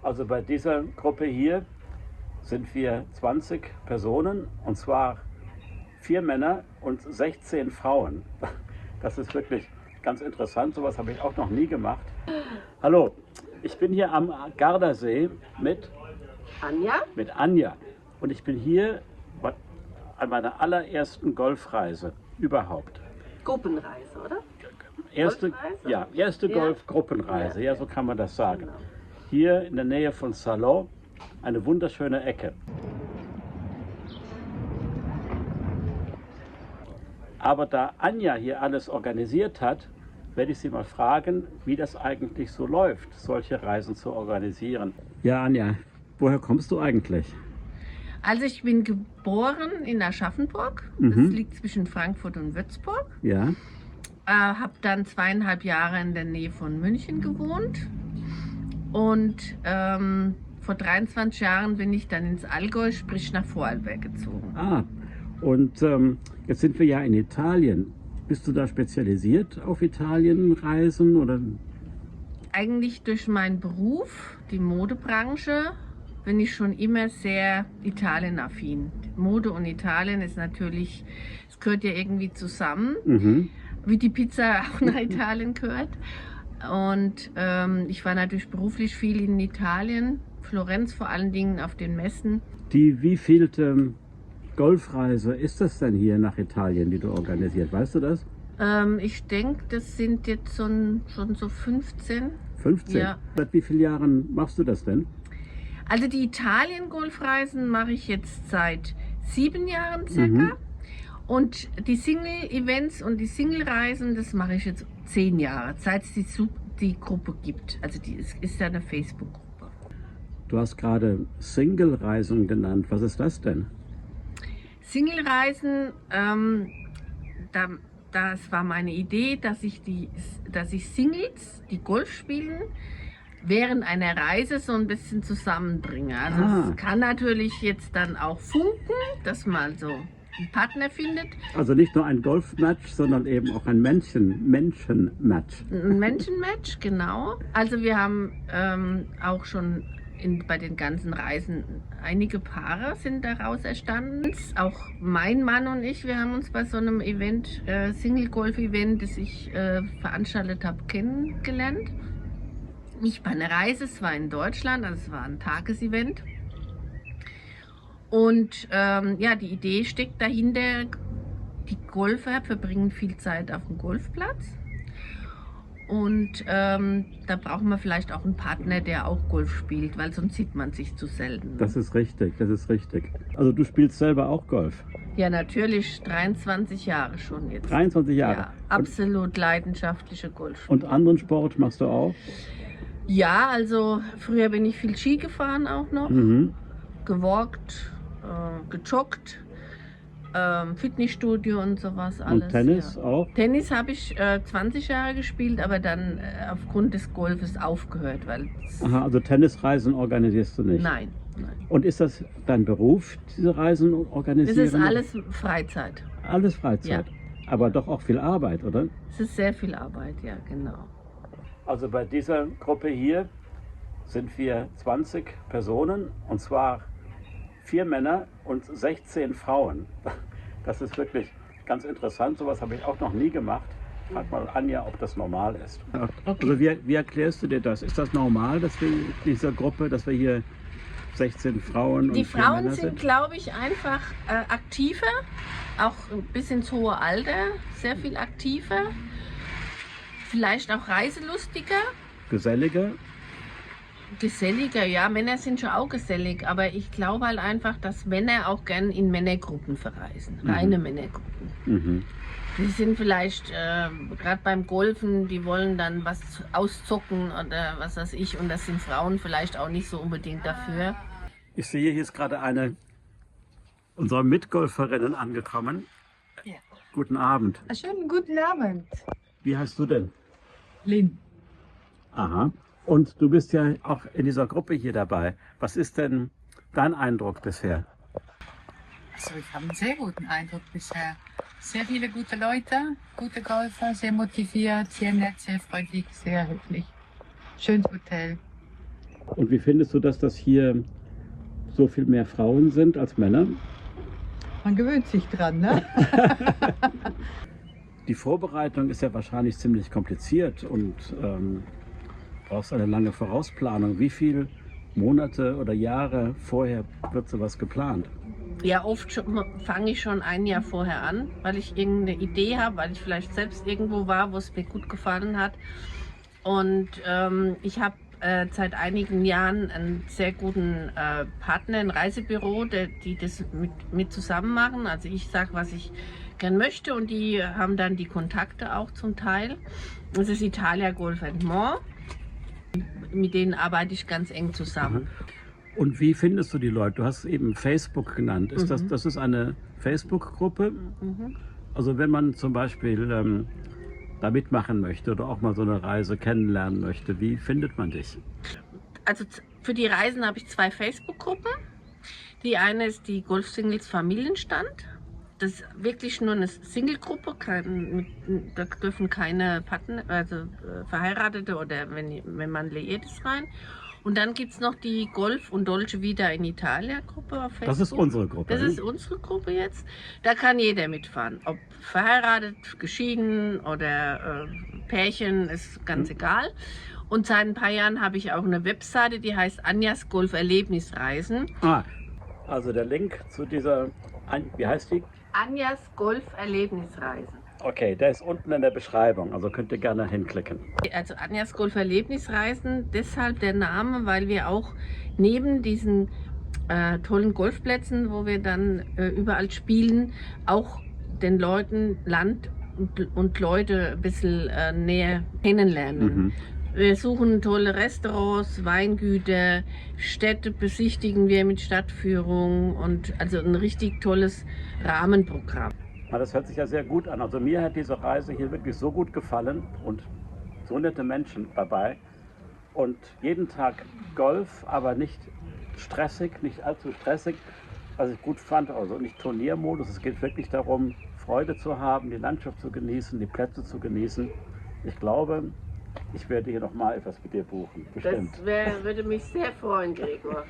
Also bei dieser Gruppe hier sind wir 20 Personen, und zwar 4 Männer und 16 Frauen. Das ist wirklich ganz interessant, sowas habe ich auch noch nie gemacht. Hallo, ich bin hier am Gardasee mit Anja und ich bin hier an meiner allerersten Golfreise überhaupt. Gruppenreise, oder? Erste Ja. Golfgruppenreise, ja, so kann man das sagen. Genau. Hier in der Nähe von Salon, eine wunderschöne Ecke. Aber da Anja hier alles organisiert hat, werde ich sie mal fragen, wie das eigentlich so läuft, solche Reisen zu organisieren. Ja, Anja, woher kommst du eigentlich? Also ich bin geboren in Aschaffenburg. Das liegt zwischen Frankfurt und Würzburg. Ja. Habe dann 2,5 Jahre in der Nähe von München gewohnt. Und vor 23 Jahren bin ich dann ins Allgäu, sprich nach Vorarlberg gezogen. Ah, und jetzt sind wir ja in Italien. Bist du da spezialisiert auf Italienreisen oder? Eigentlich durch meinen Beruf, die Modebranche, bin ich schon immer sehr Italienaffin. Mode und Italien ist natürlich, es gehört ja irgendwie zusammen, wie die Pizza auch nach Italien gehört. Und ich war natürlich beruflich viel in Italien, Florenz vor allen Dingen auf den Messen. Die wievielte Golfreise ist das denn hier nach Italien, die du organisiert? Weißt du das? Ich denke, das sind jetzt schon so 15. 15? Ja. Seit wie vielen Jahren machst du das denn? Also die Italien-Golfreisen mache ich jetzt seit 7 Jahren circa. Und die Single-Events und die Single-Reisen, das mache ich jetzt 10 Jahre, seit es die Gruppe gibt. Also es ist ja eine Facebook-Gruppe. Du hast gerade Single-Reisen genannt. Was ist das denn? Single-Reisen, das war meine Idee, dass ich Singles, die Golf spielen, während einer Reise so ein bisschen zusammenbringe. Also es kann natürlich jetzt dann auch funken, dass man so einen Partner findet. Also nicht nur ein Golfmatch, sondern eben auch ein Menschenmatch. Ein Menschenmatch, genau. Also wir haben auch schon bei den ganzen Reisen einige Paare sind daraus entstanden. Auch mein Mann und ich, wir haben uns bei so einem Event, Single-Golf-Event, das ich veranstaltet habe, kennengelernt. Nicht bei einer Reise, es war in Deutschland, also es war ein Tagesevent. Und ja, die Idee steckt dahinter, die Golfer verbringen viel Zeit auf dem Golfplatz. Und da brauchen wir vielleicht auch einen Partner, der auch Golf spielt, weil sonst sieht man sich zu selten. Das ist richtig, das ist richtig. Also du spielst selber auch Golf? Ja, natürlich, 23 Jahre schon jetzt. 23 Jahre? Ja, absolut leidenschaftliche Golfspieler. Und anderen Sport machst du auch? Ja, also früher bin ich viel Ski gefahren auch noch, gewalkt, gejoggt, Fitnessstudio und sowas alles. Und Tennis auch? Tennis habe ich 20 Jahre gespielt, aber dann aufgrund des Golfes aufgehört. Aha, also Tennisreisen organisierst du nicht? Nein. Und ist das dein Beruf, diese Reisen organisieren? Das ist alles Freizeit. Alles Freizeit? Ja. Aber doch auch viel Arbeit, oder? Es ist sehr viel Arbeit, ja, genau. Also bei dieser Gruppe hier sind wir 20 Personen, und zwar 4 Männer und 16 Frauen. Das ist wirklich ganz interessant, sowas habe ich auch noch nie gemacht. Frag mal Anja, ob das normal ist. Okay. Also wie erklärst du dir das? Ist das normal, dass wir in dieser Gruppe, dass wir hier 16 Frauen und 4 Männer sind? Die Frauen sind, glaube ich, einfach aktiver, auch bis ins hohe Alter, sehr viel aktiver. Vielleicht auch reiselustiger. Geselliger? Geselliger, ja. Männer sind schon auch gesellig, aber ich glaube halt einfach, dass Männer auch gern in Männergruppen verreisen. Reine Männergruppen. Die sind vielleicht, gerade beim Golfen, die wollen dann was auszocken oder was weiß ich, und das sind Frauen vielleicht auch nicht so unbedingt dafür. Ich sehe, hier ist gerade eine unserer Mitgolferinnen angekommen. Ja. Guten Abend. Schönen guten Abend. Wie heißt du denn? Lynn. Aha. Und du bist ja auch in dieser Gruppe hier dabei. Was ist denn dein Eindruck bisher? Also ich habe einen sehr guten Eindruck bisher. Sehr viele gute Leute, gute Golfer, sehr motiviert, sehr nett, sehr freundlich, sehr höflich. Schönes Hotel. Und wie findest du, dass das hier so viel mehr Frauen sind als Männer? Man gewöhnt sich dran, ne? Die Vorbereitung ist ja wahrscheinlich ziemlich kompliziert und brauchst eine lange Vorausplanung. Wie viele Monate oder Jahre vorher wird sowas geplant? Ja, oft fange ich schon ein Jahr vorher an, weil ich irgendeine Idee habe, weil ich vielleicht selbst irgendwo war, wo es mir gut gefallen hat. Und ich habe seit einigen Jahren einen sehr guten Partner, ein Reisebüro, die das mit zusammen machen. Also ich sage, was ich gern möchte und die haben dann die Kontakte auch zum Teil. Das ist Italia Golf More. Mit denen arbeite ich ganz eng zusammen. Und wie findest du die Leute? Du hast eben Facebook genannt. Ist das ist eine Facebook-Gruppe? Also wenn man zum Beispiel da mitmachen möchte oder auch mal so eine Reise kennenlernen möchte, wie findet man dich? Also für die Reisen habe ich 2 Facebook-Gruppen. Die eine ist die Golf Singles Familienstand. Das ist wirklich nur eine Single-Gruppe. Da dürfen keine Partner, also Verheiratete oder wenn man liiert ist rein. Und dann gibt es noch die Golf und Dolce Vita in Italia Gruppe auf Facebook. Das ist unsere Gruppe. Das ist unsere Gruppe jetzt. Da kann jeder mitfahren. Ob verheiratet, geschieden oder Pärchen, ist ganz egal. Und seit ein paar Jahren habe ich auch eine Webseite, die heißt Anjas Golf Erlebnisreisen. Also der Link zu dieser, wie heißt die? Anjas Golf Erlebnisreisen. Okay, der ist unten in der Beschreibung, also könnt ihr gerne hinklicken. Also Anjas Golf Erlebnisreisen, deshalb der Name, weil wir auch neben diesen tollen Golfplätzen, wo wir dann überall spielen, auch den Leuten Land und Leute ein bisschen näher kennenlernen. Wir suchen tolle Restaurants, Weingüter, Städte besichtigen wir mit Stadtführung und also ein richtig tolles Rahmenprogramm. Das hört sich ja sehr gut an. Also mir hat diese Reise hier wirklich so gut gefallen und so nette Menschen dabei. Und jeden Tag Golf, aber nicht stressig, nicht allzu stressig, was ich gut fand. Also nicht Turniermodus. Es geht wirklich darum, Freude zu haben, die Landschaft zu genießen, die Plätze zu genießen. Ich glaube, ich werde hier noch mal etwas mit dir buchen. Bestimmt. Das würde mich sehr freuen, Gregor.